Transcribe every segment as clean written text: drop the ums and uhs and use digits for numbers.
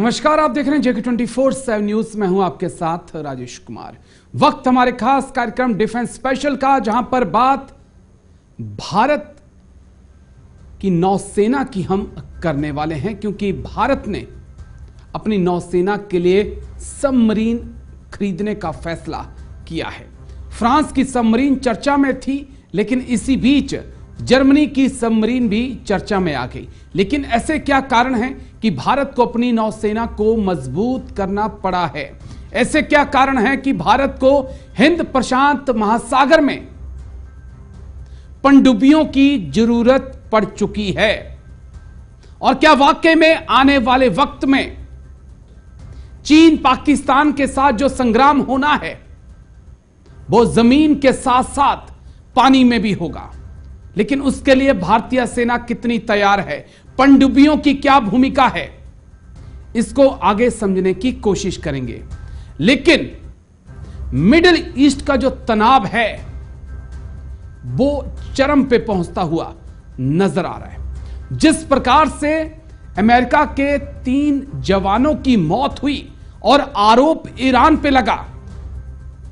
नमस्कार, आप देख रहे हैं जेके 24/7 न्यूज। मैं हूं आपके साथ राजेश कुमार। वक्त हमारे खास कार्यक्रम डिफेंस स्पेशल का, जहां पर बात भारत की नौसेना की हम करने वाले हैं, क्योंकि भारत ने अपनी नौसेना के लिए सबमरीन खरीदने का फैसला किया है। फ्रांस की सबमरीन चर्चा में थी, लेकिन इसी बीच जर्मनी की सबमरीन भी चर्चा में आ गई। लेकिन ऐसे क्या कारण हैं कि भारत को अपनी नौसेना को मजबूत करना पड़ा है? ऐसे क्या कारण हैं कि भारत को हिंद प्रशांत महासागर में पनडुब्बियों की जरूरत पड़ चुकी है? और क्या वाकई में आने वाले वक्त में चीन पाकिस्तान के साथ जो संग्राम होना है वो जमीन के साथ साथ पानी में भी होगा? लेकिन उसके लिए भारतीय सेना कितनी तैयार है? पनडुब्बियों की क्या भूमिका है? इसको आगे समझने की कोशिश करेंगे। लेकिन मिडिल ईस्ट का जो तनाव है वो चरम पे पहुंचता हुआ नजर आ रहा है। जिस प्रकार से अमेरिका के 3 जवानों की मौत हुई और आरोप ईरान पे लगा,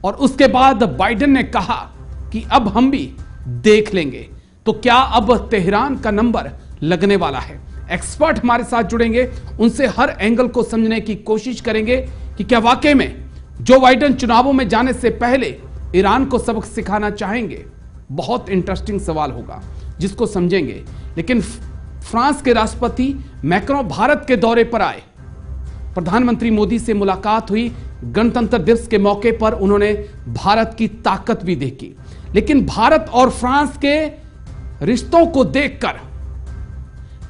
और उसके बाद बाइडेन ने कहा कि अब हम भी देख लेंगे, तो क्या अब तेहरान का नंबर लगने वाला है? एक्सपर्ट हमारे साथ जुड़ेंगे, उनसे हर एंगल को समझने की कोशिश करेंगे कि क्या वाकई में जो बाइडेन चुनावों में जाने से पहले ईरान को सबक सिखाना चाहेंगे। बहुत इंटरेस्टिंग सवाल होगा जिसको समझेंगे। लेकिन फ्रांस के राष्ट्रपति मैक्रों भारत के दौरे पर आए, प्रधानमंत्री मोदी से मुलाकात हुई, गणतंत्र दिवस के मौके पर उन्होंने भारत की ताकत भी देखी। लेकिन भारत और फ्रांस के रिश्तों को देखकर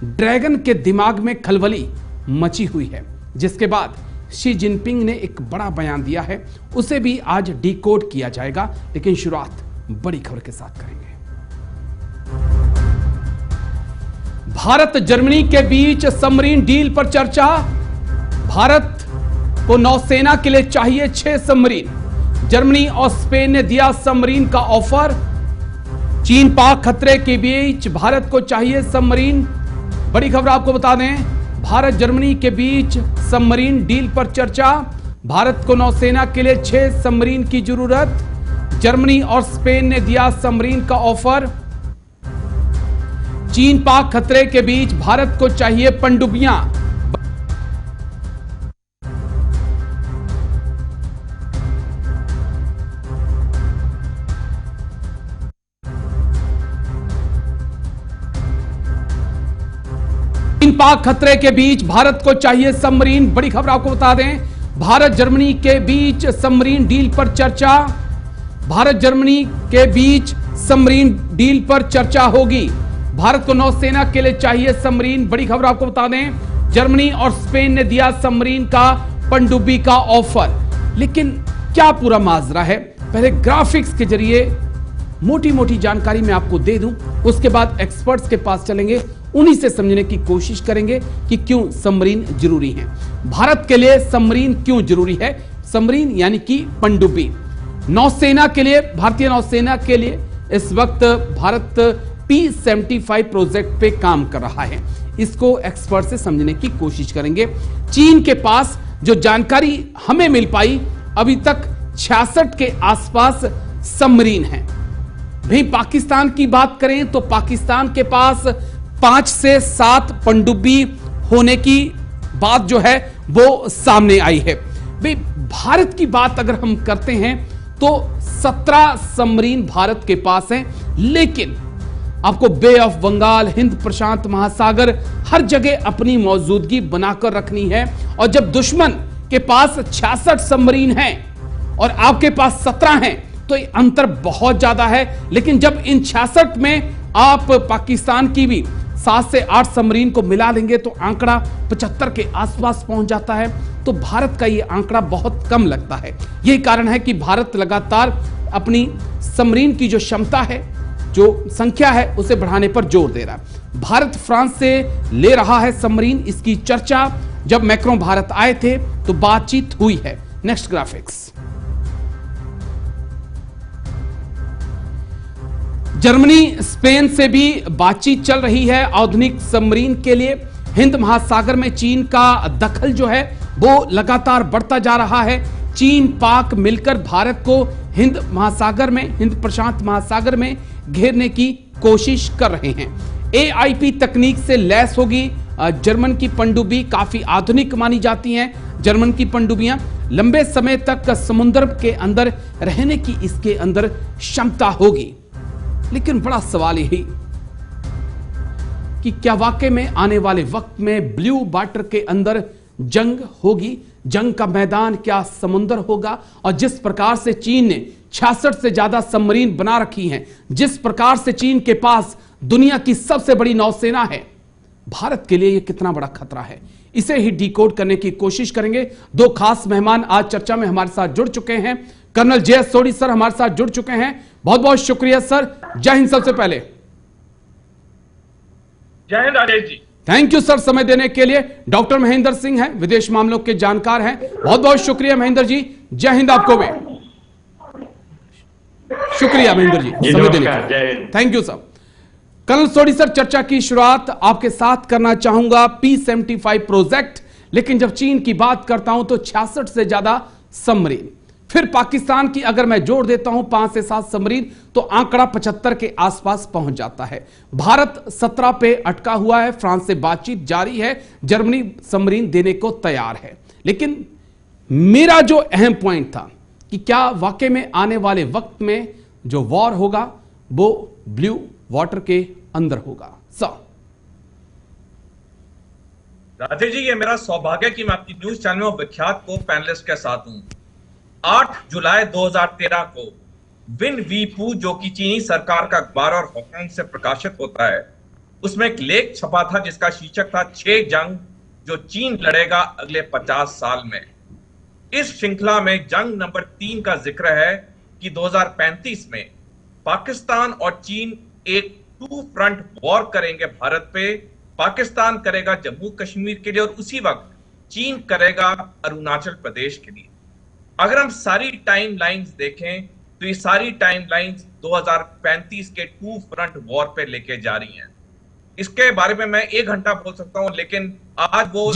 ड्रैगन के दिमाग में खलबली मची हुई है, जिसके बाद शी जिनपिंग ने एक बड़ा बयान दिया है, उसे भी आज डिकोड किया जाएगा। लेकिन शुरुआत बड़ी खबर के साथ करेंगे। भारत जर्मनी के बीच सबमरीन डील पर चर्चा। भारत को नौसेना के लिए चाहिए 6 सबमरीन। जर्मनी और स्पेन ने दिया सबमरीन का ऑफर। चीन पाक खतरे के बीच भारत को चाहिए सबमरीन। बड़ी खबर आपको बता दें, भारत जर्मनी के बीच सबमरीन डील पर चर्चा। भारत को नौसेना के लिए 6 सबमरीन की जरूरत। जर्मनी और स्पेन ने दिया सबमरीन का ऑफर। चीन पाक खतरे के बीच भारत को चाहिए पनडुब्बियां। चीन पाक खतरे के बीच भारत को चाहिए सबमरीन। बड़ी खबर आपको बता दें, भारत जर्मनी के बीच सबमरीन डील पर चर्चा। भारत जर्मनी के बीच सबमरीन डील पर चर्चा होगी। भारत को नौसेना के लिए चाहिए सबमरीन। बड़ी खबर आपको बता दें, जर्मनी और स्पेन ने दिया सबमरीन का पनडुब्बी का ऑफर। लेकिन क्या पूरा माजरा है, पहले ग्राफिक्स के जरिए मोटी मोटी जानकारी मैं आपको दे दूं, उसके बाद एक्सपर्ट्स के पास चलेंगे, उन्हीं से समझने की कोशिश करेंगे कि क्यों सबमरीन जरूरी है। भारत के लिए सबमरीन क्यों जरूरी है? सबमरीन यानी कि पनडुब्बी। नौसेना के लिए, भारतीय नौसेना के लिए इस वक्त भारत P-75 प्रोजेक्ट पे काम कर रहा है। इसको एक्सपर्ट से समझने की कोशिश करेंगे। चीन के पास जो जानकारी हमें मिल पाई, अभी तक 66 के आसपास सबमरीन है। भाई पाकिस्तान की बात करें तो पाकिस्तान के पास 5 से 7 पनडुब्बी होने की बात जो है वो सामने आई है। भाई भारत की बात अगर हम करते हैं तो 17 सबमरीन भारत के पास हैं। लेकिन आपको बे ऑफ बंगाल, हिंद प्रशांत महासागर, हर जगह अपनी मौजूदगी बनाकर रखनी है। और जब दुश्मन के पास 66 सबमरीन हैं और आपके पास 17 हैं, तो ये अंतर बहुत ज्यादा है। लेकिन जब इन 66 में आप पाकिस्तान की भी 7 से 8 सबमरीन को मिला लेंगे तो आंकड़ा 75 के आसपास पहुंच जाता है। तो भारत का ये आंकड़ा बहुत कम लगता है। यही कारण है कि भारत लगातार अपनी सबमरीन की जो क्षमता है, जो संख्या है, उसे बढ़ाने पर जोर दे रहा है। भारत फ्रांस से ले रहा है सबमरीन, इसकी चर्चा जब मैक्रों भारत आए थे तो बातचीत हुई है। Next graphics. जर्मनी स्पेन से भी बातचीत चल रही है आधुनिक सबमरीन के लिए। हिंद महासागर में चीन का दखल जो है वो लगातार बढ़ता जा रहा है। चीन पाक मिलकर भारत को हिंद महासागर में, हिंद प्रशांत महासागर में घेरने की कोशिश कर रहे हैं। AIP तकनीक से लैस होगी जर्मन की पनडुब्बी, काफी आधुनिक मानी जाती हैं जर्मन की पनडुब्बियां। लंबे समय तक समुद्र के अंदर रहने की इसके अंदर क्षमता होगी। लेकिन बड़ा सवाल यही कि क्या वाकई में आने वाले वक्त में ब्लू वाटर के अंदर जंग होगी? जंग का मैदान क्या समुद्र होगा? और जिस प्रकार से चीन ने 66 से ज्यादा सबमरीन बना रखी हैं, जिस प्रकार से चीन के पास दुनिया की सबसे बड़ी नौसेना है, भारत के लिए यह कितना बड़ा खतरा है, इसे ही डिकोड करने की कोशिश करेंगे। दो खास मेहमान आज चर्चा में हमारे साथ जुड़ चुके हैं। कर्नल JS सोडी सर हमारे साथ जुड़ चुके हैं, बहुत बहुत शुक्रिया सर। जय हिंद। सबसे पहले जय Hind Rajesh ji. Thank you sir समय देने के लिए। डॉक्टर महेंद्र सिंह हैं, विदेश मामलों के जानकार हैं, बहुत बहुत शुक्रिया महेंद्र जी। जय हिंद आपको भी। शुक्रिया महेंद्र जी समय देने के लिए, thank you sir. Colonel Sodhi sir, चर्चा की शुरुआत आपके साथ करना चाहूंगा P-75 प्रोजेक्ट। लेकिन जब चीन की बात करता हूं तो 66 से ज्यादा सबमरीन, फिर पाकिस्तान की अगर मैं जोड़ देता हूं 5 से 7 सबमरीन, तो आंकड़ा 75 के आसपास पहुंच जाता है। भारत 17 पे अटका हुआ है, फ्रांस से बातचीत जारी है, जर्मनी सबमरीन देने को तैयार है। लेकिन मेरा जो अहम पॉइंट था कि क्या वाकई में आने वाले वक्त में जो वॉर होगा वो ब्लू वाटर के अंदर होगा? सर राजेश जी, ये मेरा सौभाग्य कि मैं आपकी न्यूज चैनल में विख्यात को पैनलिस्ट के साथ हूं। 8 जुलाई 2013 को विन वीपू, जो कि चीनी सरकार का अखबार और हांगकांग से प्रकाशित होता है, उसमें एक लेख छपा था जिसका शीर्षक था 6 जंग जो चीन लड़ेगा अगले 50 साल में। इस श्रृंखला में जंग नंबर 3 का जिक्र है कि 2035 में पाकिस्तान और चीन एक 2 फ्रंट वॉर करेंगे भारत पे। पाकिस्तान करेगा जम्मू कश्मीर के लिए और उसी वक्त चीन करेगा अरुणाचल प्रदेश के लिए। अगर हम सारी टाइम लाइन्स देखें तो ये सारी टाइम लाइन्स 2035 के 2 फ्रंट वॉर पे लेके जा रही हैं। इसके बारे में मैं 1 घंटा बोल सकता हूं, लेकिन आज वो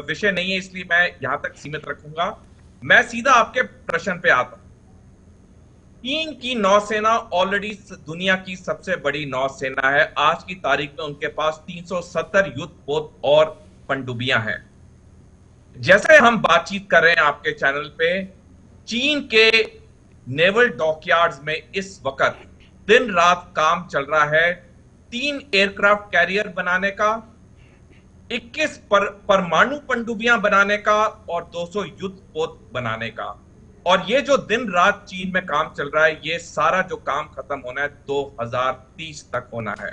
विषय नहीं है, इसलिए मैं यहां तक सीमित रखूंगा। मैं सीधा आपके प्रश्न पे आता हूं। चीन की नौसेना ऑलरेडी दुनिया की सबसे बड़ी नौसेना है। आज की तारीख में उनके पास 370 युद्धपोत और पनडुब्बियां हैं। जैसे हम बातचीत कर रहे हैं आपके चैनल पे, चीन के नेवल डॉकयार्ड्स में इस वक्त दिन रात काम चल रहा है 3 एयरक्राफ्ट कैरियर बनाने का, 21 परमाणु पनडुब्बियां बनाने का और 200 युद्धपोत बनाने का। और ये जो दिन रात चीन में काम चल रहा है, ये सारा जो काम खत्म होना है 2030 तक होना है।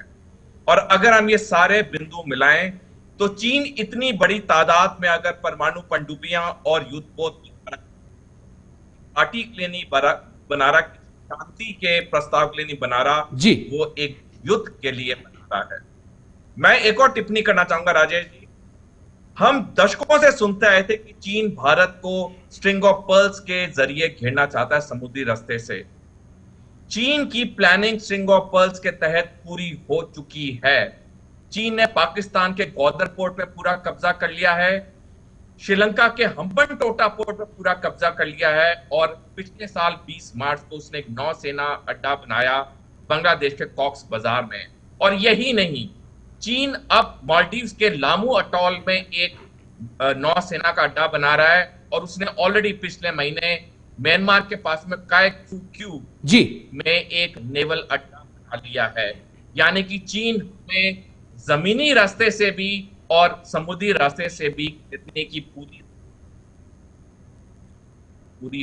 और अगर हम ये सारे बिंदु मिलाएं तो चीन इतनी बड़ी तादाद में अगर परमाणु पनडुब्बियां और युद्धपोत पार्टी के लिए नहीं बना रहा, शांति के प्रस्ताव के लिए नहीं बना रहा जी, वो एक युद्ध के लिए बना रहा है। मैं एक और टिप्पणी करना चाहूंगा राजेश जी। हम दशकों से सुनते आए थे कि चीन भारत को स्ट्रिंग ऑफ पर्ल्स के जरिए घेरना चाहता है समुद्री रास्ते से। चीन की प्लानिंग स्ट्रिंग ऑफ पर्ल्स के तहत पूरी हो चुकी है। चीन ने पाकिस्तान के गौदर पोर्ट पे पूरा कब्जा कर लिया है, श्रीलंका के हम्बनटोटा पोर्ट पे पूरा कब्जा कर लिया है, और पिछले साल 20 मार्च को उसने एक नौसेना अड्डा बनाया बांग्लादेश के कॉक्स बाजार में। और यही नहीं, चीन अब मालदीव्स के लामू अटॉल में एक नौसेना का अड्डा बना रहा है, और उसने ऑलरेडी पिछले महीने म्यांमार के पास में कायक्यू जी में एक नेवल अड्डा बना लिया है। यानी कि चीन में जमीनी रास्ते से भी और समुद्री रास्ते से भी जितने की पूरी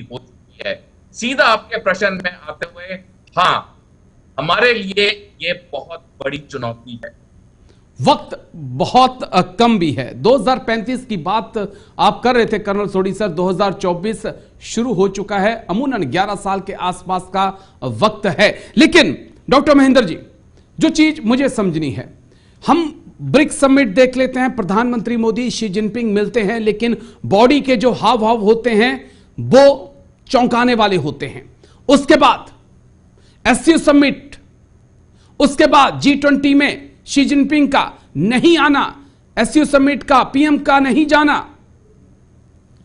हो चुकी है। सीधा आपके प्रश्न में आते हुए, हाँ, हमारे लिए ये बहुत बड़ी चुनौती है। वक्त बहुत कम भी है। 2035 की बात आप कर रहे थे कर्नल सोडी सर, 2024 शुरू हो चुका है, अमूमन 11 साल के आसपास का वक्त है। लेकिन डॉक्टर महेंद्र जी, जो चीज मुझे समझनी है, हम ब्रिक्स समिट देख लेते हैं, प्रधानमंत्री मोदी शी जिनपिंग मिलते हैं, लेकिन बॉडी के जो हाव भाव होते हैं वो चौंकाने वाले होते हैं। उसके बाद एससीओ समिट, उसके बाद G20 में शी जिनपिंग का नहीं आना एससीओ समिट का, पीएम का नहीं जाना?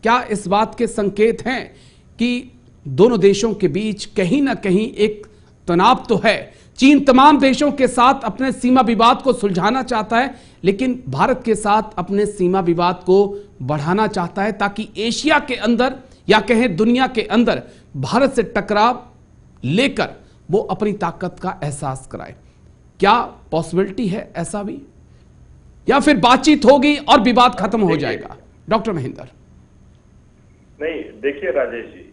क्या इस बात के संकेत हैं कि दोनों देशों के बीच कहीं ना कहीं एक तनाव तो है? चीन तमाम देशों के साथ अपने सीमा विवाद को सुलझाना चाहता है, लेकिन भारत के साथ अपने सीमा विवाद को बढ़ाना चाहता है ताकि एशिया के अंदर या कहें दुनिया के अंदर भारत से टकराव लेकर वो अपनी ताकत का एहसास कराए। क्या पॉसिबिलिटी है ऐसा भी, या फिर बातचीत होगी और विवाद खत्म हो जाएगा? डॉक्टर महेंद्र। नहीं, देखिए राजेश जी,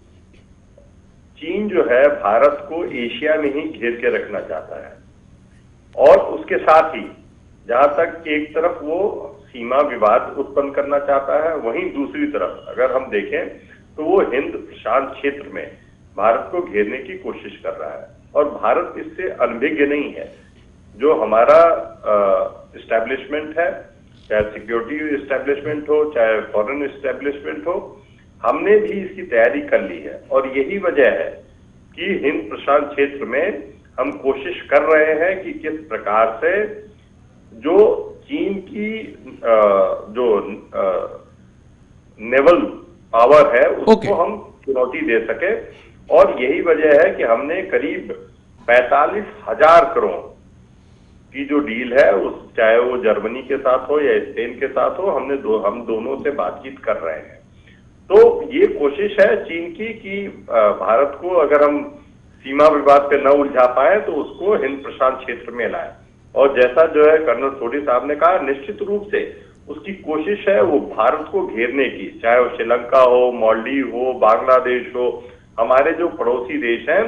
चीन जो है भारत को एशिया में ही घेर के रखना चाहता है और उसके साथ ही जहां तक एक तरफ वो सीमा विवाद उत्पन्न करना चाहता है, वहीं दूसरी तरफ अगर हम देखें तो वो हिंद प्रशांत क्षेत्र में भारत को घेरने की कोशिश कर रहा है। और भारत इससे अनभिज्ञ नहीं है। जो हमारा एस्टेब्लिशमेंट है, चाहे सिक्योरिटी एस्टेब्लिशमेंट हो चाहे फॉरेन एस्टेब्लिशमेंट हो, हमने भी इसकी तैयारी कर ली है। और यही वजह है कि हिंद प्रशांत क्षेत्र में हम कोशिश कर रहे हैं कि किस प्रकार से जो चीन की जो नेवल पावर है उसको हम चुनौती दे सके। और यही वजह है कि हमने करीब 45,000 करोड़ की जो डील है, उस चाहे वो जर्मनी के साथ हो या स्पेन के साथ हो, हम दोनों से बातचीत कर रहे हैं। तो ये कोशिश है चीन की कि भारत को अगर हम सीमा विवाद पे न उलझा पाए तो उसको हिंद प्रशांत क्षेत्र में लाए। और जैसा जो है कर्नल सोडी साहब ने कहा, निश्चित रूप से उसकी कोशिश है वो भारत को घेरने की, चाहे वो श्रीलंका हो, मालदीव हो, बांग्लादेश हो, हमारे जो पड़ोसी देश हैं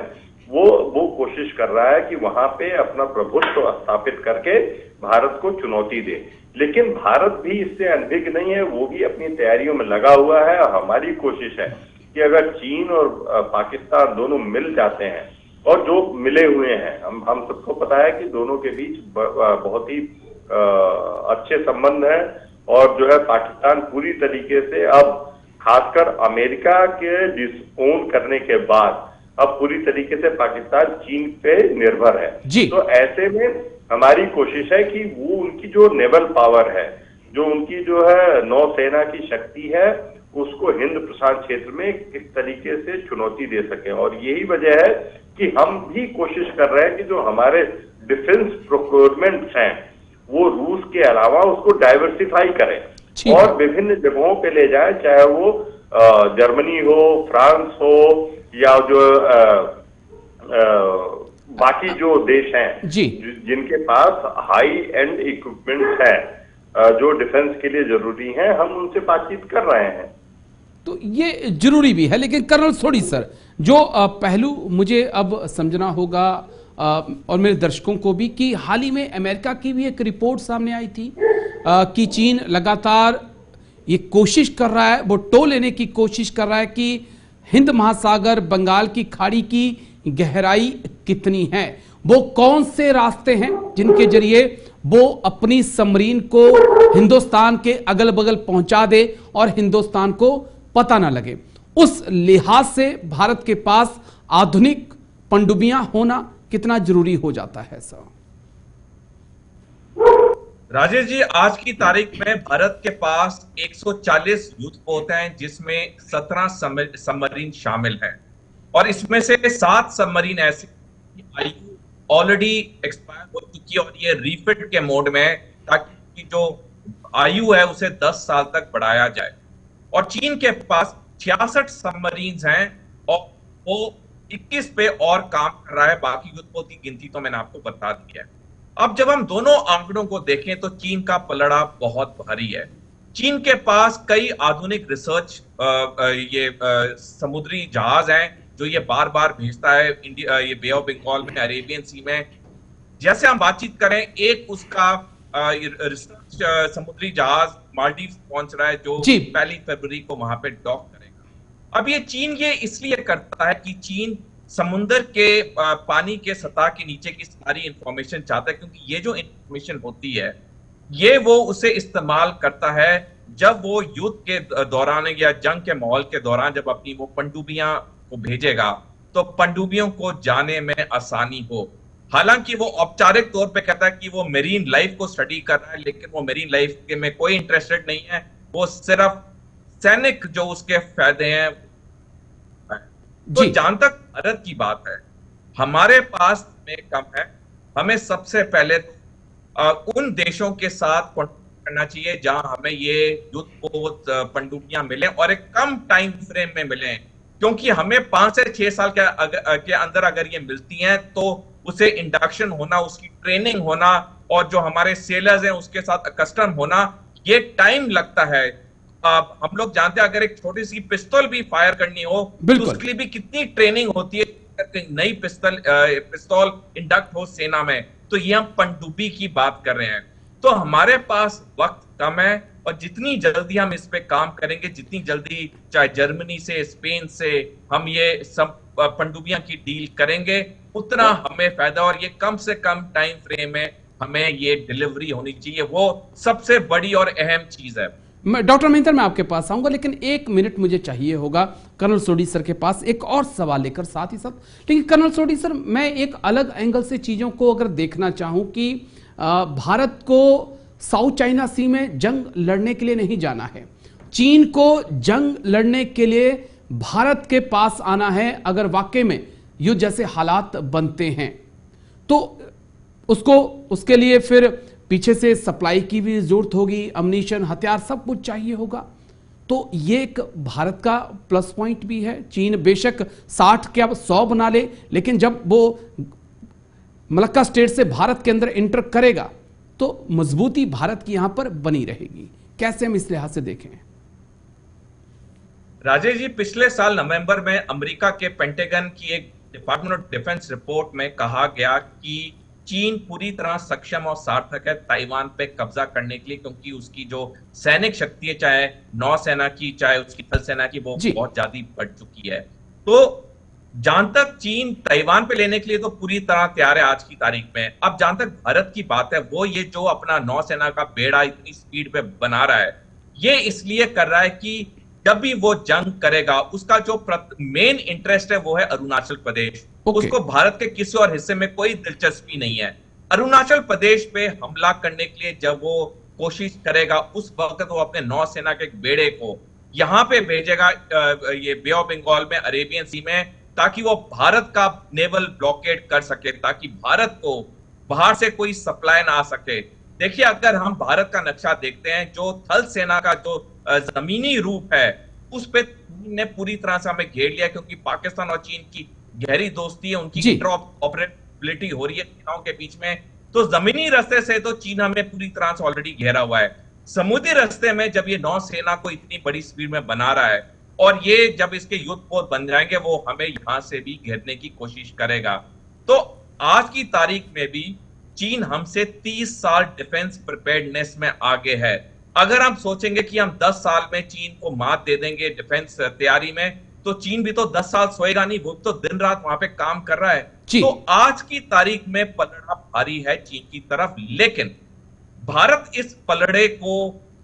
वो कोशिश कर रहा है कि वहां पे अपना प्रभुत्व स्थापित करके भारत को चुनौती दे। लेकिन भारत भी इससे अनभिज्ञ नहीं है, वो भी अपनी तैयारियों में लगा हुआ है। और हमारी कोशिश है कि अगर चीन और पाकिस्तान दोनों मिल जाते हैं, और जो मिले हुए हैं, हम सबको पता है कि दोनों के बीच बहुत ही अच्छे संबंध हैं। और जो है पाकिस्तान पूरी तरीके से अब खासकर अमेरिका के डिसओन करने के बाद अब पूरी तरीके से पाकिस्तान चीन पे निर्भर है जी। तो ऐसे में हमारी कोशिश है कि वो उनकी जो नेवल पावर है, जो उनकी जो है नौसेना की शक्ति है, उसको हिंद प्रशांत क्षेत्र में किस तरीके से चुनौती दे सके। और यही वजह है कि हम भी कोशिश कर रहे हैं कि जो हमारे डिफेंस प्रोक्योरमेंट्स हैं वो रूस के अलावा उसको डाइवर्सिफाई करें और विभिन्न जगहों पे ले जाए, चाहे वो जर्मनी हो, फ्रांस हो, या जो बाकी जो देश हैं जिनके पास हाई एंड इक्विपमेंट्स है जो डिफेंस के लिए जरूरी हैं, हम उनसे बातचीत कर रहे हैं। तो ये जरूरी भी है। लेकिन कर्नल सोडी सर, जो पहलू मुझे अब समझना होगा और मेरे दर्शकों को भी, कि हाल ही में अमेरिका की भी एक रिपोर्ट सामने आई थी कि चीन लगातार ये कोशिश कर रहा है, वो टो लेने की कोशिश कर रहा है कि हिंद महासागर, बंगाल की खाड़ी की गहराई कितनी है, वो कौन से रास्ते हैं जिनके जरिए वो अपनी सबमरीन को हिंदुस्तान के अगल बगल पहुंचा दे और हिंदुस्तान को पता ना लगे। उस लिहाज से भारत के पास आधुनिक पनडुब्बियां होना कितना जरूरी हो जाता है सर? राजेश जी, आज की तारीख में भारत के पास 140 युद्धपोत हैं, जिसमें 17 सबमरीन शामिल हैं। और इसमें से 7 सबमरीन ऐसे आयु ऑलरेडी एक्सपायर हो चुकी है और ये रीफिट के मोड में है, ताकि जो आयु है उसे 10 साल तक बढ़ाया जाए। और चीन के पास 66 सबमरीन हैं और वो 21 पे और काम कर रहा है। बाकी युद्धपोत की गिनती तो मैंने आपको बता दी है। अब जब हम दोनों आंकड़ों को देखें तो चीन का पलड़ा बहुत भारी है। चीन के पास कई आधुनिक रिसर्च समुद्री जहाज हैं जो ये बार बार भेजता है इंडिया, ये बे ऑफ बंगाल में, अरेबियन सी में। जैसे हम बातचीत करें, एक उसका रिसर्च समुद्री जहाज मालदीव पहुंच रहा है जो 1 फरवरी को वहां पे डॉक करेगा। अब ये चीन ये इसलिए करता है कि चीन समुद्र के पानी के सतह के नीचे की सारी इंफॉर्मेशन चाहता है, क्योंकि ये जो इंफॉर्मेशन होती है ये वो उसे इस्तेमाल करता है जब वो युद्ध के दौरान या जंग के माहौल के दौरान जब अपनी वो पनडुब्बियां को भेजेगा तो पनडुब्बियों को जाने में आसानी हो। हालांकि वो औपचारिक तौर पे कहता है कि वो मेरीन लाइफ को स्टडी कर रहा है, लेकिन वो मेरीन लाइफ के में कोई इंटरेस्टेड नहीं है। वो सिर्फ सैनिक जो उसके फायदे हैं। तो जहां तक भारत की बात है, हमारे पास में कम है। हमें सबसे पहले उन देशों के साथ करना चाहिए जहां हमें ये युद्धपोत पनडुब्बियां मिले और एक कम टाइम फ्रेम में मिले, क्योंकि हमें 5 से 6 साल के अंदर अगर ये मिलती हैं तो उसे इंडक्शन होना, उसकी ट्रेनिंग होना और जो हमारे सेलर्स हैं उसके साथ कस्टम होना, ये टाइम लगता है। हम लोग जानते हैं अगर एक छोटी सी पिस्तौल भी फायर करनी हो तो उसके लिए भी कितनी ट्रेनिंग होती है, नई पिस्तौल इंडक्ट हो सेना में। तो ये हम पनडुब्बी की बात कर रहे हैं। तो हमारे पास वक्त कम है और जितनी जल्दी हम इस पे काम करेंगे, जितनी जल्दी चाहे जर्मनी से, स्पेन से हम ये सब पनडुब्बियां की डील करेंगे, उतना हमें फायदा। और ये कम से कम टाइम फ्रेम में हमें ये डिलीवरी होनी चाहिए, वो सबसे बड़ी और अहम चीज है। डॉक्टर महेंद्र, मैं आपके पास आऊंगा, लेकिन 1 मिनट मुझे चाहिए होगा कर्नल सोढी सर के पास एक और सवाल लेकर साथ ही साथ। लेकिन कर्नल सोढी सर, मैं एक अलग एंगल से चीजों को अगर देखना चाहूं कि भारत को साउथ चाइना सी में जंग लड़ने के लिए नहीं जाना है, चीन को जंग लड़ने के लिए भारत के पास आना है। अगर वाकई में युद्ध जैसे हालात बनते हैं तो उसके लिए फिर पीछे से सप्लाई की भी जरूरत होगी, अम्युनिशन, हथियार, सब कुछ चाहिए होगा। तो ये एक भारत का प्लस पॉइंट भी है। चीन बेशक 60 क्या 100 बना ले, लेकिन जब वो मलक्का स्टेट से भारत के अंदर एंटर करेगा तो मजबूती भारत की यहां पर बनी रहेगी। कैसे हम इस लिहाज से देखें? राजेश जी, पिछले साल नवंबर में अमेरिका के पेंटागन की एक डिपार्टमेंट ऑफ डिफेंस रिपोर्ट में कहा गया कि चीन पूरी तरह सक्षम और सार्थक है ताइवान पे कब्जा करने के लिए, क्योंकि उसकी जो सैनिक शक्ति है, चाहे नौसेना की चाहे उसकी थल सेना की, वो बहुत ज्यादा बढ़ चुकी है। तो जहां तक चीन ताइवान पे लेने के लिए तो पूरी तरह तैयार है आज की तारीख में। अब जहां तक भारत की बात है, वो ये जो अपना नौसेना का बेड़ा इतनी स्पीड पे बना रहा है, ये इसलिए कर रहा है कि जब भी वो जंग करेगा उसका जो मेन इंटरेस्ट है वो है अरुणाचल प्रदेश। उसको भारत के किसी और हिस्से में कोई दिलचस्पी नहीं है। अरुणाचल प्रदेश पे हमला करने के लिए जब वो कोशिश करेगा, उस वक्त वो अपने नौसेना के बेड़े को यहां पे भेजेगा, ये बे ऑफ बंगाल में, अरेबियन सी में, ताकि वो भारत का नेवल ब्लॉकेड कर सके, ताकि भारत को बाहर से कोई सप्लाई ना आ सके। देखिए, अगर हम भारत का नक्शा देखते हैं, जो थल सेना का जो जमीनी रूप है उस पे ने पूरी तरह से हमें घेर लिया, क्योंकि पाकिस्तान और चीन की गहरी दोस्ती है, उनकी इंटरऑपरेबिलिटी हो रही है सेनाओं के बीच में। तो जमीनी रास्ते से तो चीन हमें पूरी तरह से ऑलरेडी घेरा हुआ है। समुद्री रास्ते में जब ये नौसेना को इतनी बड़ी स्पीड में बना रहा है और ये जब इसके युद्धपोत बन जाएंगे, वो हमें यहां से भी घेरने की कोशिश करेगा। तो आज की तारीख में भी चीन हमसे 30 साल डिफेंस प्रिपेयर्डनेस में आगे है। अगर हम सोचेंगे कि हम 10 साल में चीन को मात दे देंगे डिफेंस तैयारी में, तो चीन भी तो 10 साल सोएगा नहीं, वो तो दिन रात वहां पे काम कर रहा है। तो आज की तारीख में पलड़ा भारी है चीन की तरफ, लेकिन भारत इस पलड़े को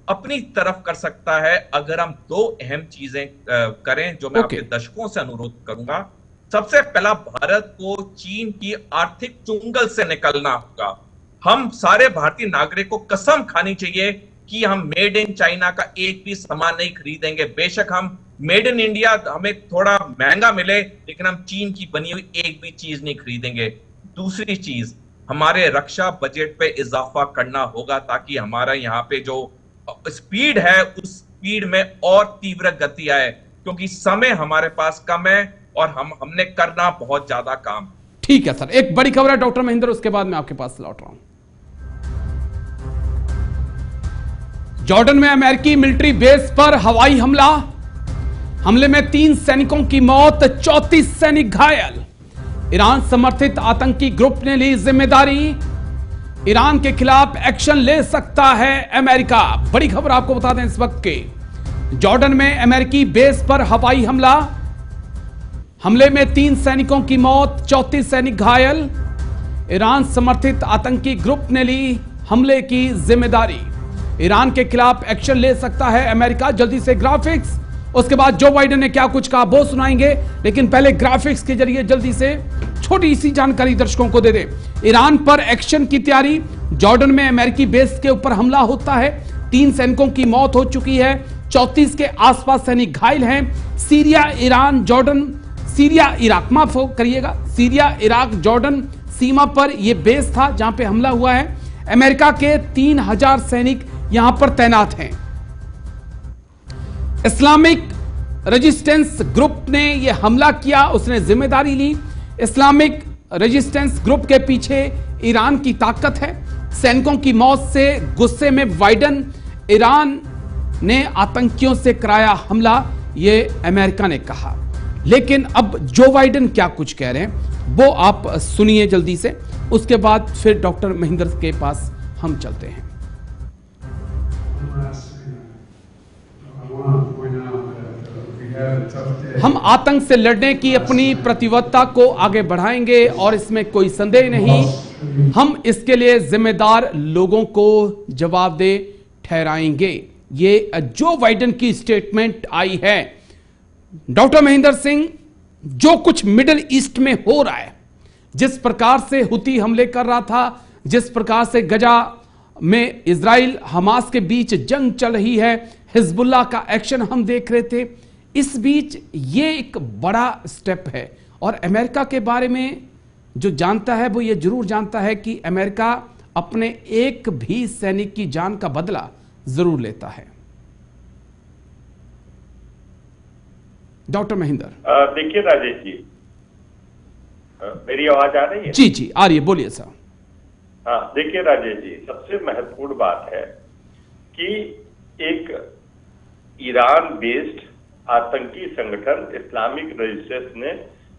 अपनी तरफ कर सकता है अगर हम 2 अहम चीजें करें, जो मैं आपके दर्शकों से अनुरोध करूंगा। सबसे पहला, भारत को चीन की आर्थिक चुंगल से निकलना होगा। हम सारे भारतीय नागरिक को कसम खानी चाहिए कि हम मेड इन चाइना का एक भी सामान नहीं खरीदेंगे। बेशक हम मेड इन इंडिया हमें थोड़ा महंगा मिले, लेकिन हम चीन की बनी हुई एक भी चीज नहीं खरीदेंगे। दूसरी चीज, हमारे रक्षा बजट पे इजाफा करना होगा, ताकि हमारा यहाँ पे जो स्पीड है उस स्पीड में और तीव्र गति आए, क्योंकि समय हमारे पास कम है और हमने करना बहुत ज्यादा काम। ठीक है सर, एक बड़ी खबर है डॉक्टर महेंद्र, उसके बाद मैं आपके पास लौट रहा हूं। जॉर्डन में अमेरिकी मिलिट्री बेस पर हवाई हमले में 3 सैनिकों की मौत, 34 सैनिक घायल। ईरान समर्थित आतंकी ग्रुप ने ली जिम्मेदारी। ईरान के खिलाफ एक्शन ले सकता है अमेरिका। बड़ी खबर आपको बता दें इस वक्त के, जॉर्डन में अमेरिकी बेस पर हवाई हमले में 3 सैनिकों की मौत, 34 सैनिक घायल। ईरान समर्थित आतंकी ग्रुप ने ली हमले की जिम्मेदारी। ईरान के खिलाफ एक्शन ले सकता है अमेरिका। जल्दी से ग्राफिक्स उसके बाद जो बाइडेन ने क्या कुछ कहा वो सुनाएंगे, लेकिन पहले ग्राफिक्स के जरिए जल्दी से छोटी सी जानकारी दर्शकों को दे दें। ईरान पर एक्शन की तैयारी, जॉर्डन में अमेरिकी बेस के ऊपर हमला होता है, 3 सैनिकों की मौत हो चुकी है, 34 के आसपास सैनिक घायल हैं। Syria Iran Jordan, Syria Iraq, माफ करिएगा, सीरिया इराक जॉर्डन सीमा पर यह बेस था जहां पे हमला हुआ है। अमेरिका के 3000 सैनिक यहां पर तैनात हैं। इस्लामिक रेजिस्टेंस ग्रुप ने यह हमला किया, उसने जिम्मेदारी ली। इस्लामिक रेजिस्टेंस ग्रुप के पीछे ईरान की ताकत है। सैनिकों की मौत से गुस्से में बाइडेन, ईरान ने आतंकियों से कराया हमला, यह अमेरिका ने कहा। लेकिन अब जो बाइडेन क्या कुछ कह रहे हैं वो आप सुनिए जल्दी से, उसके बाद फिर डॉक्टर महेंद्र के पास हम चलते हैं। हम आतंक से लड़ने की अपनी प्रतिबद्धता को आगे बढ़ाएंगे और इसमें कोई संदेह नहीं, हम इसके लिए जिम्मेदार लोगों को जवाबदेह ठहराएंगे। ये जो बाइडेन की स्टेटमेंट आई है। डॉक्टर महेंद्र सिंह, जो कुछ मिडिल ईस्ट में हो रहा है, जिस प्रकार से हुती हमले कर रहा था, जिस प्रकार से गजा में इजराइल हमास के बीच जंग चल रही है, हिजबुल्लाह का एक्शन हम देख रहे थे, इस बीच ये एक बड़ा स्टेप है। और अमेरिका के बारे में जो जानता है वो ये जरूर जानता है कि अमेरिका अपने एक भी सैनिक की जान का बदला जरूर लेता है। डॉक्टर महेंद्र। देखिए राजेश जी, मेरी आवाज आ रही है? जी जी आ रही है, बोलिए सर। हाँ, देखिए राजेश जी, सबसे महत्वपूर्ण बात है कि एक ईरान बेस्ड आतंकी संगठन इस्लामिक रेजिस्टेंस ने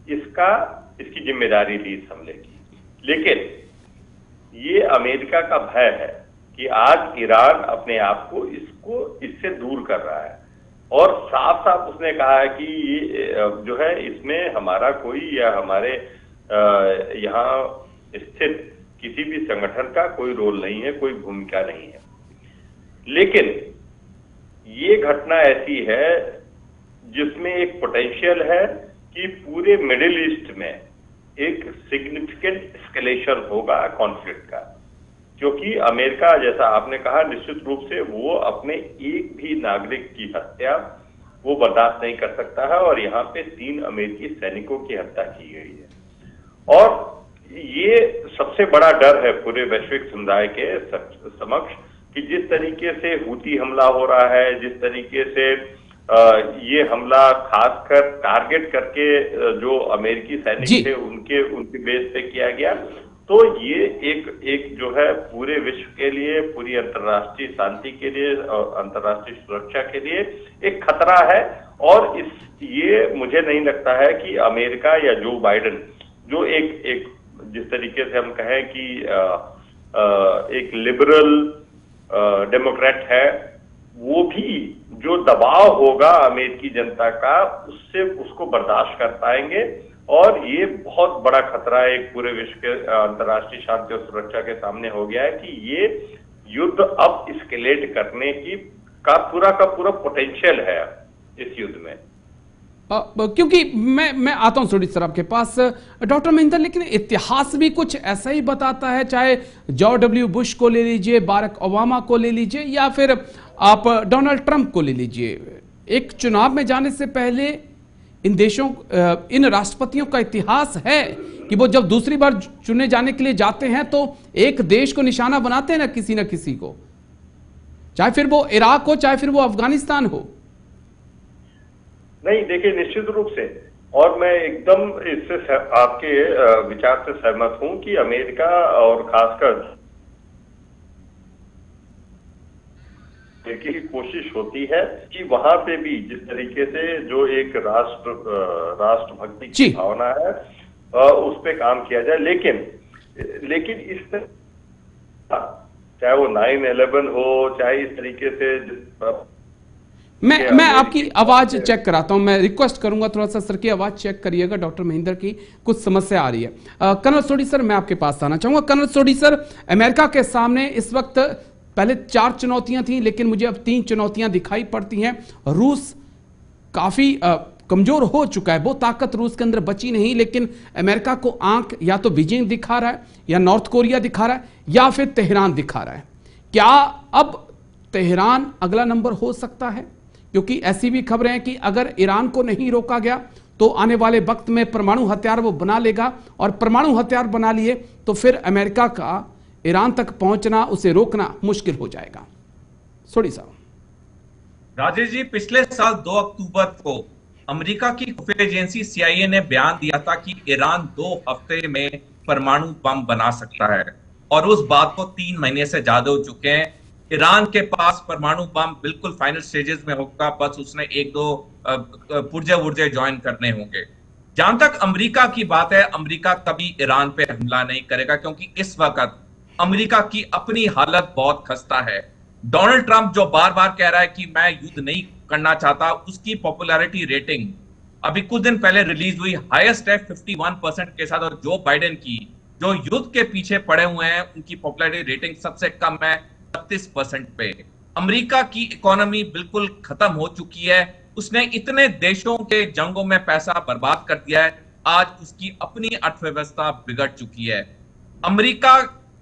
इसकी जिम्मेदारी ली इस हमले की। लेकिन ये अमेरिका का भय है कि आज ईरान अपने आप को इससे दूर कर रहा है और साफ साफ उसने कहा है कि ये जो है इसमें हमारा कोई या हमारे यहाँ स्थित किसी भी संगठन का कोई रोल नहीं है, कोई भूमिका नहीं है। लेकिन ये घटना ऐसी है जिसमें एक पोटेंशियल है कि पूरे मिडिल ईस्ट में एक सिग्निफिकेंट एस्केलेशन होगा कॉन्फ्लिक्ट का, क्योंकि अमेरिका, जैसा आपने कहा, निश्चित रूप से वो अपने एक भी नागरिक की हत्या वो बर्दाश्त नहीं कर सकता है और यहाँ पे 3 अमेरिकी सैनिकों की हत्या की गई है। और ये सबसे बड़ा डर है पूरे वैश्विक समुदाय के समक्ष कि जिस तरीके से हुती हमला हो रहा है, जिस तरीके से ये हमला खासकर टारगेट करके जो अमेरिकी सैनिक थे उनके बेस पे किया गया, तो ये एक जो है पूरे विश्व के लिए, पूरी अंतर्राष्ट्रीय शांति के लिए और अंतर्राष्ट्रीय सुरक्षा के लिए एक खतरा है। और ये मुझे नहीं लगता है कि अमेरिका या जो बाइडेन, जो एक जिस तरीके से हम कहें कि एक लिबरल डेमोक्रेट है, वो भी जो दबाव होगा अमेरिकी जनता का उसको बर्दाश्त कर पाएंगे। और ये बहुत बड़ा खतरा एक पूरे विश्व के अंतर्राष्ट्रीय शांति और सुरक्षा के सामने हो गया है कि ये युद्ध अब एस्केलेट करने का पूरा पोटेंशियल है इस युद्ध में। क्योंकि मैं आता हूं थोड़ी सर आपके पास डॉक्टर महेंद्र, लेकिन इतिहास भी कुछ ऐसा ही बताता है, चाहे जॉर्ज डब्ल्यू बुश को ले लीजिए, बारक ओबामा को ले लीजिए या फिर आप डोनाल्ड ट्रंप को ले लीजिए, एक चुनाव में जाने से पहले इन देशों, इन राष्ट्रपतियों का इतिहास है कि वो जब दूसरी बार चुने जाने के लिए जाते हैं तो एक देश को निशाना बनाते हैं ना किसी को, चाहे फिर वो इराक हो, चाहे फिर वो अफगानिस्तान हो। नहीं, देखिए निश्चित रूप से, और मैं एकदम इससे आपके विचार से सहमत हूं कि अमेरिका और खासकर की कोशिश होती है कि वहां पे भी जिस तरीके से जो एक राष्ट्रभक्ति की भावना है उस पे काम किया जाए। लेकिन इस तरह, चाहे वो 9/11 हो, चाहे इस तरीके से मैं आपकी आवाज चेक कराता हूं, मैं रिक्वेस्ट करूंगा थोड़ा सा सर की आवाज चेक करिएगा। डॉक्टर महेंद्र की कुछ समस्या आ रही है। कर्नल सोडी सर, मैं आपके पास आना चाहूंगा। कर्नल सोडी सर, अमेरिका के सामने इस वक्त पहले 4 चुनौतियां थी, लेकिन मुझे अब 3 चुनौतियां दिखाई पड़ती हैं। रूस काफी कमजोर हो चुका है। वो ताकत रूस के अंदर बची नहीं, लेकिन अमेरिका को आंख या तो बीजिंग दिखा रहा है, या नॉर्थ कोरिया दिखा रहा है, या फिर तेहरान दिखा रहा है। क्या अब तेहरान अगला नंबर हो सकता है? क्योंकि ऐसी भी खबरें हैं कि अगर ईरान को नहीं रोका गया तो आने वाले वक्त में परमाणु हथियार वो बना लेगा, और परमाणु हथियार बना लिए तो फिर अमेरिका का ईरान तक पहुंचना, उसे रोकना मुश्किल हो जाएगा। सोडी साहब। राजेश जी, पिछले साल 2 अक्टूबर को अमेरिका की खुफिया एजेंसी CIA ने बयान दिया था कि ईरान 2 हफ्ते में परमाणु बम बना सकता है, और उस बात को 3 महीने से ज्यादा हो चुके हैं। ईरान के पास परमाणु बम बिल्कुल फाइनल स्टेजेस में होगा, बस उसने 1-2 पुर्जे ज्वाइन करने होंगे। जहां तक अमेरिका की बात है, अमेरिका कभी ईरान पे हमला नहीं करेगा, क्योंकि इस वक्त अमेरिका की अपनी हालत बहुत खस्ता है। डोनाल्ड ट्रंप जो बार बार कह रहा है कि मैं युद्ध नहीं करना चाहता, उसकी पॉपुलैरिटी रेटिंग अभी कुछ दिन पहले रिलीज हुई, हाईएस्ट है 51% के साथ। और जो बाइडेन की, जो युद्ध के पीछे पड़े हुए हैं, उनकी पॉपुलैरिटी रेटिंग सबसे कम है 32% पे। अमेरिका की इकोनॉमी बिल्कुल खत्म हो चुकी है। उसने इतने देशों के जंगों में पैसा बर्बाद कर दिया है, आज उसकी अपनी अर्थव्यवस्था बिगड़ चुकी है। अमेरिका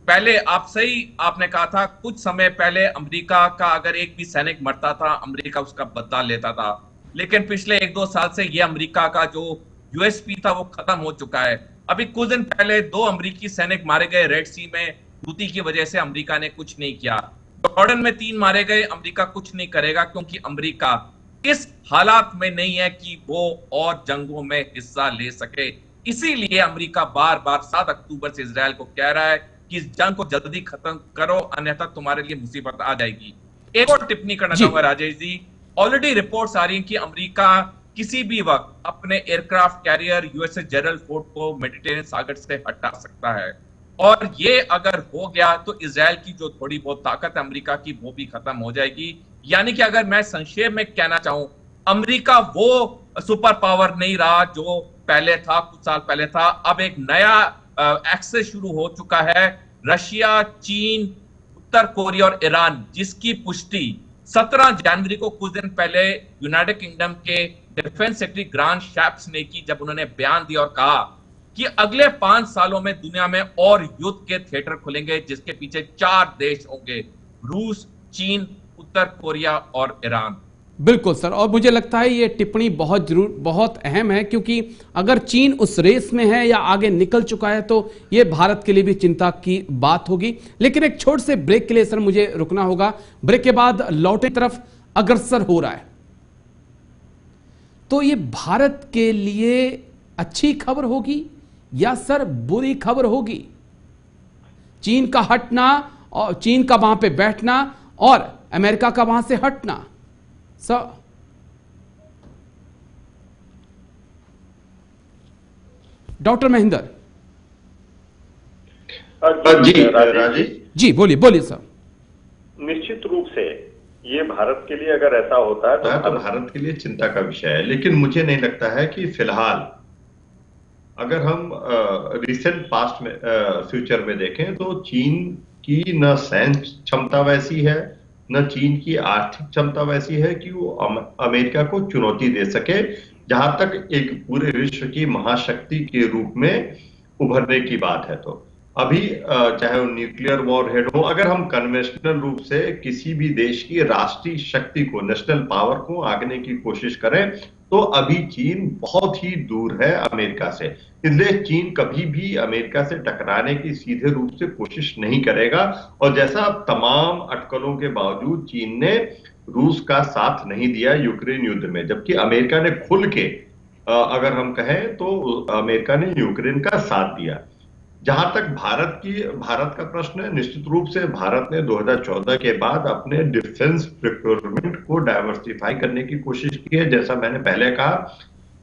पहले, आपने कहा था कुछ समय पहले अमेरिका का अगर एक भी सैनिक मरता था, अमेरिका उसका बदला लेता था। लेकिन पिछले 1-2 साल से ये अमेरिका का जो यूएसपी था वो खत्म हो चुका है। अभी कुछ दिन पहले 2 अमेरिकी सैनिक मारे गए रेड सी में, हूती की वजह से अमेरिका ने कुछ नहीं किया। जॉर्डन में 3 मारे गए, अमेरिका कुछ नहीं करेगा, क्योंकि अमेरिका इस हालात में नहीं है कि वो और जंगों में हिस्सा ले सके। इसीलिए अमेरिका बार बार 7 अक्टूबर से इजराइल को कह रहा है कि इस जंग को जल्दी खत्म करो, अन्यथा तुम्हारे लिए मुसीबत आ जाएगी। एक और टिप्पणी करना चाहूंगा राजेश जी, ऑलरेडी रिपोर्ट्स आ रही हैं कि अमेरिका किसी भी वक्त अपने aircraft carrier USS Gerald Ford को मेडिटेरियन सागर से हटा सकता है, और ये अगर हो गया तो इजराइल की जो थोड़ी बहुत ताकत है अमेरिका की, वो भी खत्म हो जाएगी। यानी कि अगर मैं संक्षेप में कहना चाहूं, अमेरिका वो सुपर पावर नहीं रहा जो पहले था, कुछ साल पहले था। अब एक नया एक्सेस शुरू हो चुका है, रशिया, चीन, उत्तर कोरिया और ईरान, जिसकी पुष्टि 17 जनवरी को कुछ दिन पहले यूनाइटेड किंगडम के डिफेंस सेक्रेटरी ग्रांट शैप्स ने की, जब उन्होंने बयान दिया और कहा कि अगले 5 सालों में दुनिया में और युद्ध के थिएटर खुलेंगे, जिसके पीछे 4 देश होंगे, रूस, चीन, उत्तर कोरिया और ईरान। बिल्कुल सर, और मुझे लगता है ये टिप्पणी बहुत अहम है, क्योंकि अगर चीन उस रेस में है या आगे निकल चुका है तो ये भारत के लिए भी चिंता की बात होगी। लेकिन एक छोटे से ब्रेक के लिए सर मुझे रुकना होगा। ब्रेक के बाद लौटे तरफ अग्रसर हो रहा है, तो ये भारत के लिए अच्छी खबर होगी या सर बुरी खबर होगी? चीन का हटना और चीन का वहां पे बैठना और अमेरिका का वहां से हटना। सर डॉक्टर महेंद्र जी राजेश जी बोलिए सर। निश्चित रूप से ये भारत के लिए अगर ऐसा होता है तो भारत के लिए चिंता का विषय है, लेकिन मुझे नहीं लगता है कि फिलहाल अगर हम रिसेंट पास्ट में फ्यूचर में देखें तो चीन की न सैन्य क्षमता वैसी है, न चीन की आर्थिक क्षमता वैसी है कि वो अमेरिका को चुनौती दे सके, जहां तक एक पूरे विश्व की महाशक्ति के रूप में उभरने की बात है। तो अभी चाहे वो न्यूक्लियर वॉर हेड हो, अगर हम कन्वेंशनल रूप से किसी भी देश की राष्ट्रीय शक्ति को, नेशनल पावर को आंकने की कोशिश करें, तो अभी चीन बहुत ही दूर है अमेरिका से। इसलिए चीन कभी भी अमेरिका से टकराने की सीधे रूप से कोशिश नहीं करेगा। और जैसा तमाम अटकलों के बावजूद चीन ने रूस का साथ नहीं दिया यूक्रेन युद्ध में, जबकि अमेरिका ने खुल के अगर हम कहें तो अमेरिका ने यूक्रेन का साथ दिया। जहां तक भारत का प्रश्न है, निश्चित रूप से भारत ने 2014 के बाद अपने डिफेंस प्रोक्योरमेंट को डाइवर्सिफाई करने की कोशिश की है, जैसा मैंने पहले कहा,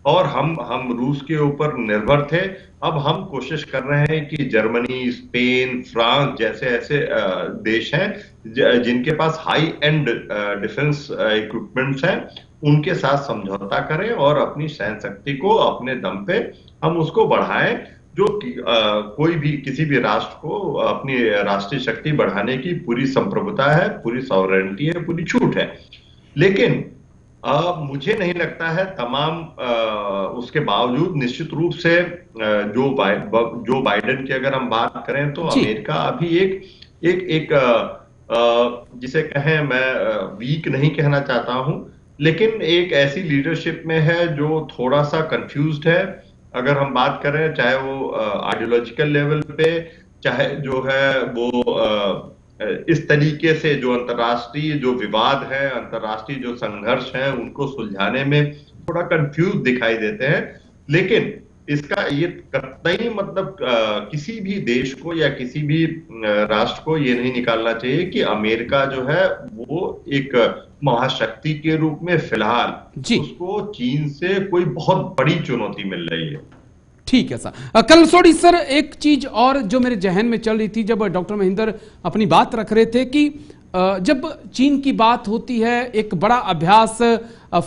और हम रूस के ऊपर निर्भर थे। अब हम कोशिश कर रहे हैं कि जर्मनी, स्पेन, फ्रांस जैसे ऐसे देश हैं जिनके पास हाई एंड डिफेंस इक्विपमेंट्स हैं, उनके साथ समझौता करें और अपनी सैन्य शक्ति को अपने दम पे हम उसको बढ़ाएं, जो कोई भी किसी भी राष्ट्र को अपनी राष्ट्रीय शक्ति बढ़ाने की पूरी संप्रभुता है, पूरी सॉवरेनिटी है, पूरी छूट है। लेकिन मुझे नहीं लगता है तमाम उसके बावजूद निश्चित रूप से जो बाइडेन की अगर हम बात करें तो अमेरिका अभी एक जिसे कहें, मैं वीक नहीं कहना चाहता हूं, लेकिन एक ऐसी लीडरशिप में है जो थोड़ा सा कंफ्यूज्ड है। अगर हम बात करें चाहे वो आइडियोलॉजिकल लेवल पे, चाहे जो है वो इस तरीके से जो अंतर्राष्ट्रीय जो विवाद है, अंतर्राष्ट्रीय जो संघर्ष है, उनको सुलझाने में थोड़ा कंफ्यूज दिखाई देते हैं। लेकिन इसका ये कतई मतलब किसी भी देश को या किसी भी राष्ट्र को ये नहीं निकालना चाहिए कि अमेरिका जो है वो एक महाशक्ति के रूप में फिलहाल उसको चीन से कोई बहुत बड़ी चुनौती मिल रही है। ठीक है सर। कलसोड़ी सर, एक चीज और जो मेरे जहन में चल रही थी जब डॉक्टर महेंद्र अपनी बात रख रहे थे कि जब चीन की बात होती है, एक बड़ा अभ्यास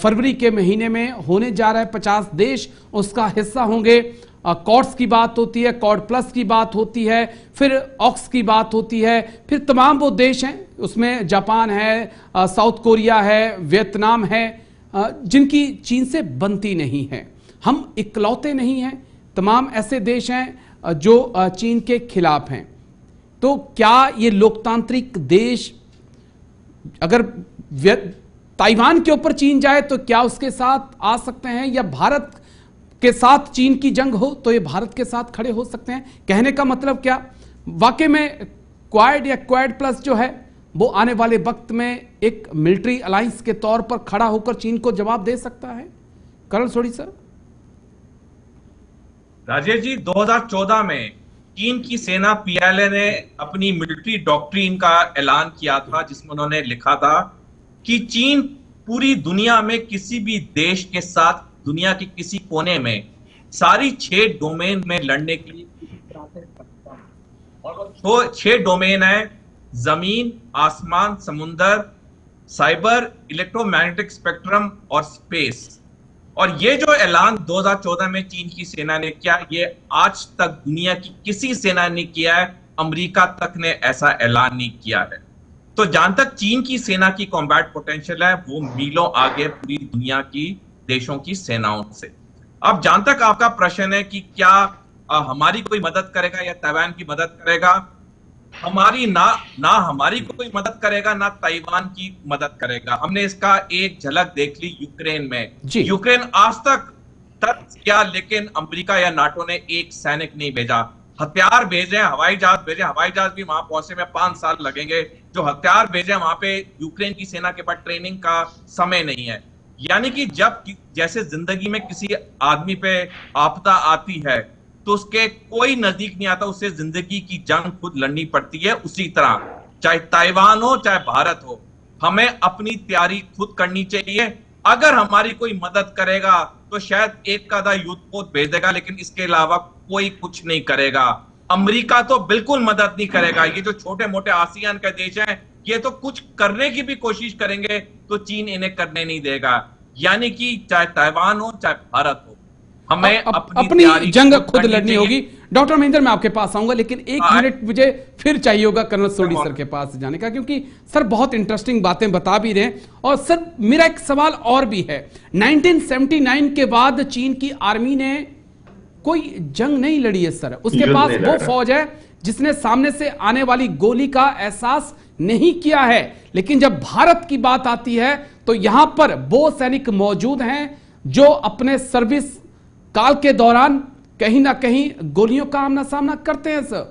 फरवरी के महीने में होने जा रहा है, 50 देश उसका हिस्सा होंगे। कॉर्ड्स की बात होती है, कॉर्ड प्लस की बात होती है, फिर ऑक्स की बात होती है, फिर तमाम वो देश हैं, उसमें जापान है, साउथ कोरिया है, वियतनाम है, जिनकी चीन से बनती नहीं है। हम इकलौते नहीं हैं, तमाम ऐसे देश हैं जो चीन के खिलाफ हैं। तो क्या ये लोकतांत्रिक देश, अगर ताइवान के ऊपर चीन जाए तो क्या उसके साथ आ सकते हैं, या भारत के साथ चीन की जंग हो तो ये भारत के साथ खड़े हो सकते हैं? कहने का मतलब क्या वाकई में क्वाड या क्वाड प्लस जो है वो आने वाले वक्त में एक मिलिट्री अलायंस के तौर पर खड़ा होकर चीन को जवाब दे सकता है? कलसोड़ी सर। राजेश जी, 2014 में चीन की सेना पीएलए ने अपनी मिलिट्री डॉक्ट्रिन का ऐलान किया था, जिसमें उन्होंने लिखा था कि चीन पूरी दुनिया में किसी भी देश के साथ दुनिया के किसी कोने में सारी 6 डोमेन में लड़ने के लिए, और वो 6 डोमेन है जमीन, आसमान, समुंदर, साइबर, इलेक्ट्रोमैग्नेटिक स्पेक्ट्रम और स्पेस। और ये जो ऐलान 2014 में चीन की सेना ने किया, ये आज तक दुनिया की किसी सेना ने किया है, अमेरिका तक ने ऐसा ऐलान नहीं किया है। तो जहां तक चीन की सेना की कॉम्बैट पोटेंशियल है, वो मीलों आगे पूरी दुनिया की देशों की सेनाओं से। अब जहां तक आपका प्रश्न है कि क्या हमारी कोई मदद करेगा या ताइवान की मदद करेगा, हमारी ना हमारी कोई मदद करेगा, ना ताइवान की मदद करेगा। हमने इसका एक झलक देख ली यूक्रेन में। यूक्रेन आज तक तर्क किया, लेकिन अमेरिका या नाटो ने एक सैनिक नहीं भेजा। हथियार भेजे, हवाई जहाज भेजे, हवाई जहाज भी वहां पहुंचने में 5 साल लगेंगे। जो हथियार भेजे वहां पे यूक्रेन की सेना के पास ट्रेनिंग का समय नहीं है। यानी कि जब जैसे जिंदगी में किसी आदमी पे आपदा आती है तो उसके कोई नजदीक नहीं आता, उससे जिंदगी की जंग खुद लड़नी पड़ती है। उसी तरह चाहे ताइवान हो चाहे भारत हो, हमें अपनी तैयारी खुद करनी चाहिए। अगर हमारी कोई मदद करेगा तो शायद एक आधा युद्धपोत भेज देगा, लेकिन इसके अलावा कोई कुछ नहीं करेगा। अमेरिका तो बिल्कुल मदद नहीं करेगा। ये जो छोटे मोटे आसियान के देश हैं, ये तो कुछ करने की भी कोशिश करेंगे तो चीन इन्हें करने नहीं देगा। यानी कि चाहे ताइवान हो चाहे भारत हो, हमें अपनी जंग खुद लड़नी होगी। डॉक्टर महेंद्र, मैं आपके पास आऊंगा, लेकिन एक मिनट मुझे फिर चाहिए होगा कर्नल सोडी सर के पास जाने का, क्योंकि सर बहुत इंटरेस्टिंग बातें बता भी रहे हैं। और सर मेरा एक सवाल और भी है, 1979 के बाद चीन की आर्मी ने कोई जंग नहीं लड़ी है सर। उसके पास वो फौज है जिसने सामने से आने वाली गोली का एहसास नहीं किया है। लेकिन जब भारत की बात आती है तो यहां पर वो सैनिक मौजूद हैं जो अपने सर्विस काल के दौरान कहीं ना कहीं गोलियों का आमना सामना करते हैं सर।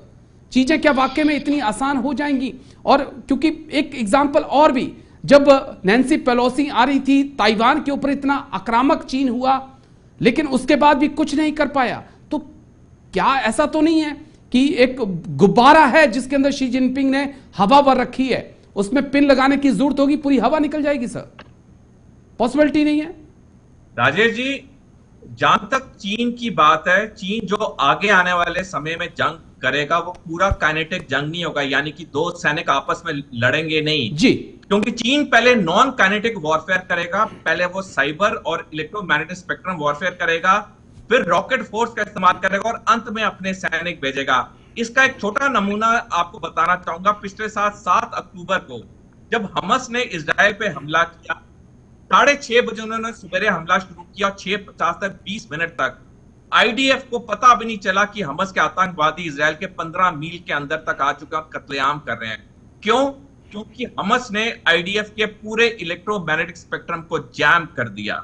चीजें क्या वाकई में इतनी आसान हो जाएंगी? और क्योंकि एक एग्जांपल और भी, जब नैन्सी पेलोसी आ रही थी, ताइवान के ऊपर इतना आक्रामक चीन हुआ, लेकिन उसके बाद भी कुछ नहीं कर पाया। तो क्या ऐसा तो नहीं है कि एक गुब्बारा है जिसके अंदर शी जिनपिंग ने हवा भर रखी है, उसमें पिन लगाने की जरूरत होगी, पूरी हवा निकल जाएगी सर? पॉसिबिलिटी नहीं है? राजेश जी, जहां तक चीन की बात है, चीन जो आगे आने वाले समय में जंग करेगा वो पूरा काइनेटिक जंग नहीं होगा। यानी कि दो सैनिक आपस में लड़ेंगे नहीं जी, क्योंकि चीन पहले नॉन काइनेटिक वॉरफेयर करेगा। पहले वो साइबर और इलेक्ट्रोमैग्नेटिक स्पेक्ट्रम वॉरफेयर करेगा, फिर रॉकेट फोर्स का इस्तेमाल करेगा और अंत में अपने सैनिक भेजेगा। इसका एक छोटा नमूना आपको बताना चाहूंगा। पिछले साल 7 अक्टूबर को जब हमास ने इजराइल पे हमला किया, 6:30 बजे उन्होंने सवेरे हमला शुरू किया, 6:50 तक 20 मिनट तक आईडीएफ को पता भी नहीं चला कि हमस के आतंकवादी इजराइल के 15 मील के अंदर तक आ चुके हैं, कत्लेआम कर रहे हैं। क्यों? क्योंकि हमस ने आईडीएफ के पूरे इलेक्ट्रोमैग्नेटिक स्पेक्ट्रम को जैम कर दिया,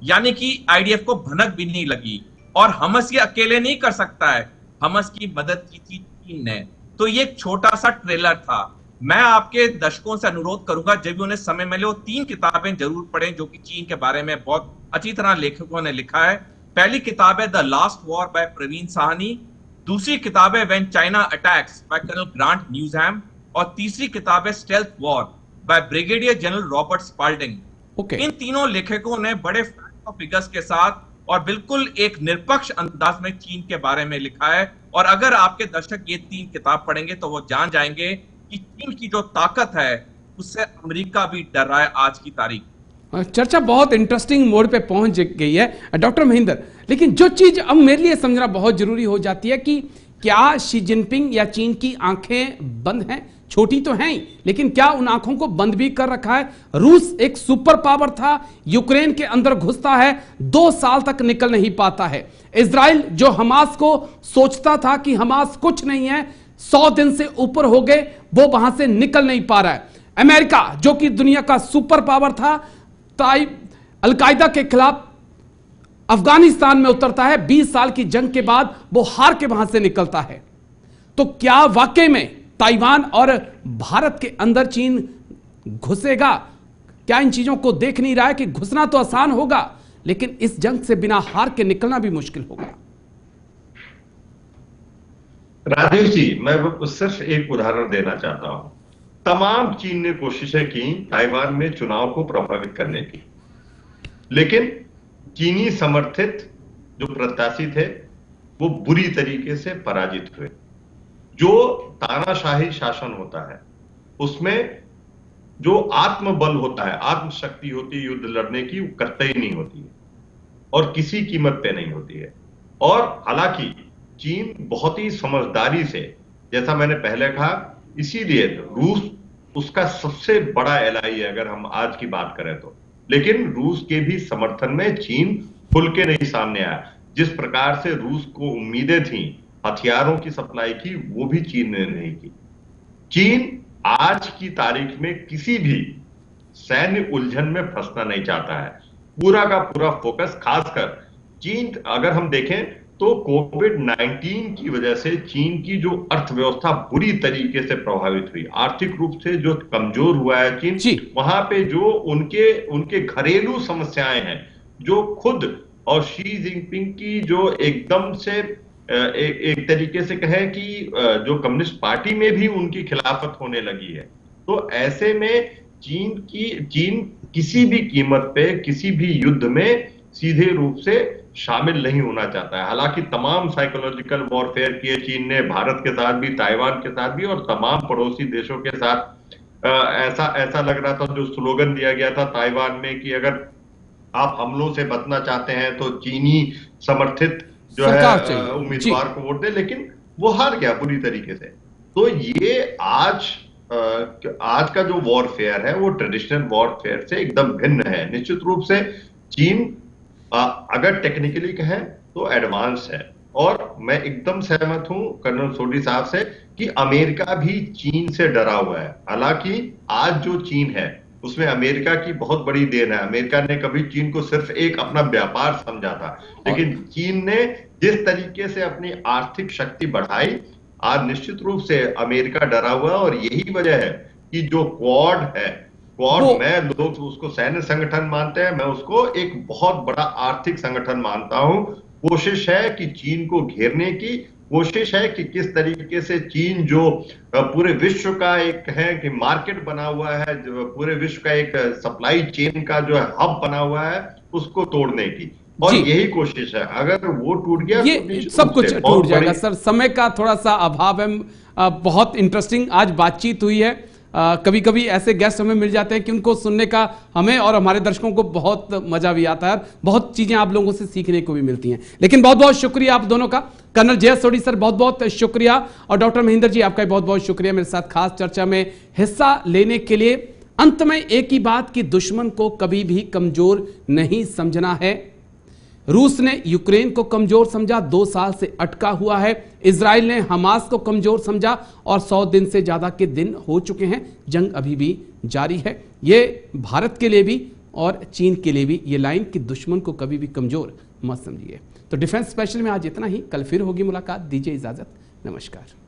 यानी कि आईडीएफ को भनक भी नहीं लगी। और हमस ये अकेले नहीं कर सकता है, हमस की मदद की थी चीन ने। तो ये एक छोटा सा ट्रेलर था। मैं आपके दर्शकों से अनुरोध करूंगा, जब भी उन्हें समय मिले वो 3 किताबें जरूर पढ़ें जो कि चीन के बारे में बहुत अच्छी तरह लेखकों ने लिखा है। पहली किताब है the last war by Praveen Sawhney, दूसरी किताब है when China attacks by colonel Grant Newsham, और तीसरी किताब है stealth war by brigadier general Robert Spalding. इन तीनों लेखकों ने बड़े फैक्ट और फिगर्स के साथ और बिल्कुल एक निरपक्ष अंदाज में चीन के बारे में लिखा है। और अगर आपके दर्शक ये 3 किताब पढ़ेंगे तो वो जान जाएंगे कि चीन की जो ताकत है उससे अमेरिका भी डर रहा है आज की तारीख। चर्चा बहुत इंटरेस्टिंग मोड पे पहुंच गई है डॉक्टर महेंद्र, लेकिन जो चीज अब मेरे लिए समझना बहुत जरूरी हो जाती है कि क्या शी जिनपिंग या चीन की आंखें बंद हैं? छोटी तो हैं ही, लेकिन क्या उन आंखों को बंद भी कर रखा है? रूस एक सुपर पावर था, यूक्रेन के अंदर घुसता है, 2 साल तक निकल नहीं पाता है। इजराइल जो हमास को सोचता था कि हमास कुछ नहीं है, 100 दिन से ऊपर हो गए, वो वहां से निकल नहीं पा रहा है। अमेरिका जो कि दुनिया का सुपर पावर था, अलकायदा के खिलाफ अफगानिस्तान में उतरता है, 20 साल की जंग के बाद वो हार के वहां से निकलता है। तो क्या वाकई में ताइवान और भारत के अंदर चीन घुसेगा? क्या इन चीजों को देख नहीं रहा है कि घुसना तो आसान होगा, लेकिन इस जंग से बिना हार के निकलना भी मुश्किल होगा? राजेश जी, मैं सिर्फ एक उदाहरण देना चाहता हूं। तमाम चीन ने कोशिशें की ताइवान में चुनाव को प्रभावित करने की, लेकिन चीनी समर्थित जो प्रत्याशी थे वो बुरी तरीके से पराजित हुए। जो तानाशाही शासन होता है उसमें जो आत्मबल होता है, आत्मशक्ति होती है युद्ध लड़ने की, वो कतई नहीं होती है और किसी कीमत पे नहीं होती है। और हालांकि चीन बहुत ही समझदारी से, जैसा मैंने पहले कहा, इसीलिए रूस उसका सबसे बड़ा एलाई है अगर हम आज की बात करें तो। लेकिन रूस के भी समर्थन में चीन खुल के नहीं सामने आया। जिस प्रकार से रूस को उम्मीदें थी हथियारों की सप्लाई की, वो भी चीन ने नहीं की। चीन आज की तारीख में किसी भी सैन्य उलझन में फंसना नहीं चाहता है। पूरा का पूरा फोकस, खासकर चीन अगर हम देखें तो कोविड-19 की वजह से चीन की जो अर्थव्यवस्था बुरी तरीके से प्रभावित हुई, आर्थिक रूप से जो कमजोर हुआ है चीन, वहां पे जो उनके घरेलू समस्याएं हैं, जो खुद और शी जिनपिंग की जो एकदम से एक तरीके से कहें कि जो कम्युनिस्ट पार्टी में भी उनकी खिलाफत होने लगी है। तो ऐसे में चीन किसी भी कीमत पे किसी भी युद्ध में सीधे रूप से शामिल नहीं होना चाहता है। हालांकि तमाम साइकोलॉजिकल वॉरफेयर किए चीन ने, भारत के साथ भी, ताइवान के साथ भी और तमाम पड़ोसी देशों के साथ। ऐसा लग रहा था, जो स्लोगन दिया गया था ताइवान में कि अगर आप हमलों से बचना चाहते हैं तो चीनी समर्थित जो है उम्मीदवार को वोट दे, लेकिन वो हार गया बुरी तरीके से। तो ये आज का जो वॉरफेयर है वो ट्रेडिशनल वॉरफेयर से एकदम भिन्न है। निश्चित रूप से चीन अगर टेक्निकली कहें तो एडवांस है, और मैं एकदम सहमत हूं कर्नल सोडी साहब से कि अमेरिका भी चीन से डरा हुआ है। हालांकि आज जो चीन है उसमें अमेरिका की बहुत बड़ी देन है। अमेरिका ने कभी चीन को सिर्फ एक अपना व्यापार समझा था, लेकिन चीन ने जिस तरीके से अपनी आर्थिक शक्ति बढ़ाई, आज निश्चित रूप से अमेरिका डरा हुआ है। और यही वजह है कि जो क्वाड है, मैं लोग उसको सैन्य संगठन मानते हैं, मैं उसको एक बहुत बड़ा आर्थिक संगठन मानता हूं। कोशिश है कि चीन को घेरने की, कोशिश है कि किस तरीके से चीन जो पूरे विश्व का एक है कि मार्केट बना हुआ है, जो पूरे विश्व का एक सप्लाई चेन का जो है हब बना हुआ है, उसको तोड़ने की, और यही कोशिश है। अगर वो टूट गया ये तो सब कुछ टूट जाएगा। सर, समय का थोड़ा सा अभाव है। बहुत इंटरेस्टिंग आज बातचीत हुई है। कभी कभी ऐसे गेस्ट हमें मिल जाते हैं कि उनको सुनने का हमें और हमारे दर्शकों को बहुत मजा भी आता है, बहुत चीजें आप लोगों से सीखने को भी मिलती हैं। लेकिन बहुत बहुत शुक्रिया आप दोनों का। कर्नल जय सोडी सर, बहुत बहुत शुक्रिया, और डॉक्टर महेंद्र जी आपका बहुत बहुत शुक्रिया मेरे साथ खास चर्चा में हिस्सा लेने के लिए। अंत में एक ही बात कि दुश्मन को कभी भी कमजोर नहीं समझना है। रूस ने यूक्रेन को कमजोर समझा, 2 साल से अटका हुआ है। इजराइल ने हमास को कमजोर समझा और 100 दिन से ज्यादा के दिन हो चुके हैं। जंग अभी भी जारी है। ये भारत के लिए भी और चीन के लिए भी ये लाइन कि दुश्मन को कभी भी कमजोर मत समझिए। तो डिफेंस स्पेशल में आज इतना ही। कल फिर होगी मुलाकात। दीजिए इजाजत। नमस्कार।